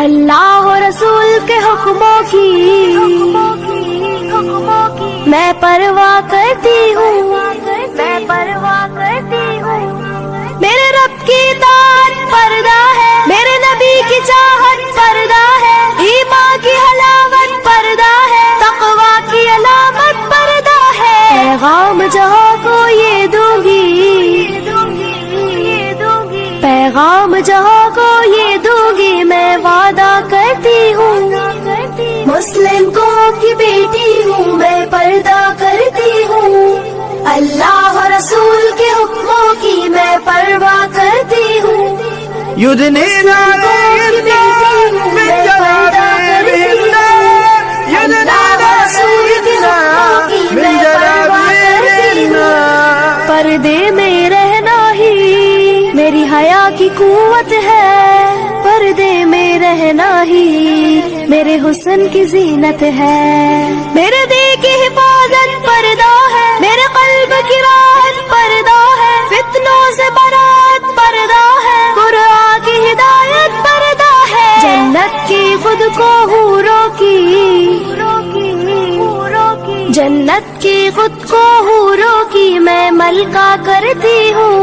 اللہ و رسول کے حکموں کی میں پرواہ کرتی ہوں، میں پرواہ کرتی ہوں۔ میرے رب کی اطاعت پردہ ہے، میرے نبی کی چاہت پردہ ہے، ایمان کی حلاوت پردہ ہے، تقویٰ کی علامت پردہ ہے۔ پیغام جہاں کو یہ دوں گی، پیغام جہاں کو یہ دوں گی، میں وعدہ کرتی ہوں۔ مسلم قوم کی بیٹی ہوں، میں پردہ کرتی ہوں، اللہ و رسول کے حکموں کی میں پرواہ کرتی ہوں۔ يدنين عليهن من جلابيبهن يدنين عليهن من جلابيبهن۔ پردے میں رہنا ہی میری حیا کی قوت ہے، پردے میں رہنا ہی میرے حسن کی زینت ہے، میرے دل کی حفاظت پردہ ہے، میرے قلب کی راحت پردہ ہے، فتنوں سے برات پردہ ہے، قرآن کی ہدایت پردہ ہے۔ جنت کی خود کو حوروں کی، جنت کی خود کو حوروں کی میں ملکہ کرتی ہوں۔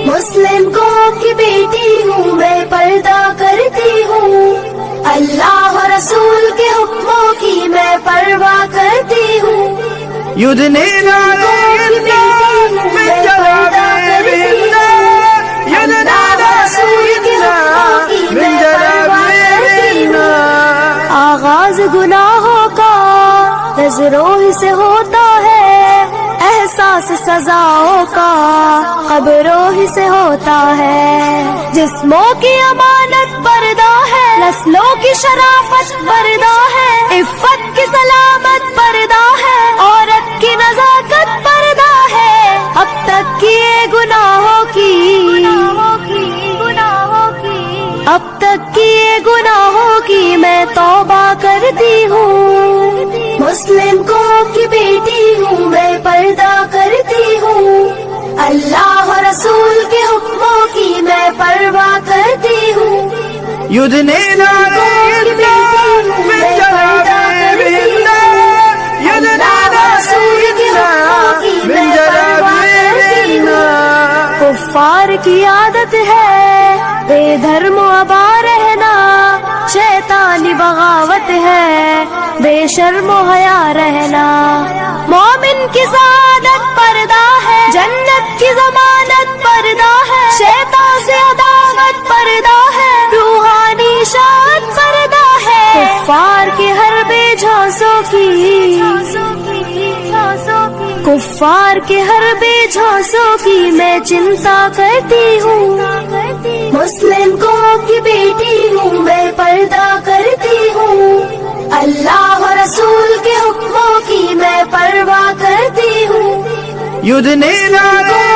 مسلم قوم کی بیٹی ہوں، میں پردہ کرتی ہوں، اللہ و رسول کے حکموں کی میں پرواہ کرتی ہوں۔ يدنين عليهن من جلابيبهن يدنين عليهن من جلابيبهن۔ آغاز گناہوں کا نظروں ہی سے ہوتا ہے، احساس سزاؤں کا قبروں ہی سے ہوتا ہے، جسموں کی امانت پردہ ہے، نسلوں کی شرافت پردہ ہے، عفت کی سلامت پردہ ہے، عورت کی نزاکت پردہ ہے۔ اب تک کیے گناہوں کی، اب تک کیے گناہوں کی میں توبہ کرتی ہوں۔ مسلم قوم کی بیٹی ہوں، میں پردہ کرتی ہوں، اللہ و رسول کے حکموں کی میں پرواہ کرتی ہوں۔ يدنين عليهن من جلابيبهن يدنين عليهن من جلابيبهن۔ کفار کی عادت ہے بے دھرم و ابا رہنا، شیطانی بغاوت ہے بے شرم و حیا رہنا، مومن کی سعادت پردہ ہے، جنت کی ضمانت پردہ ہے، شیطان سے عداوت پردہ ہے، روحانی شان پردہ ہے۔ کفار کے ہر بے جھانسوں کی، کفار کے ہر بے جھانسوں کی میں چنتا کرتی ہوں۔ مسلم قوم کی بیٹی ہوں، میں پردہ کرتی ہوں، اللہ و رسول کے حکموں کی میں پرواہ کرتی ہوں۔ يدنين عليهن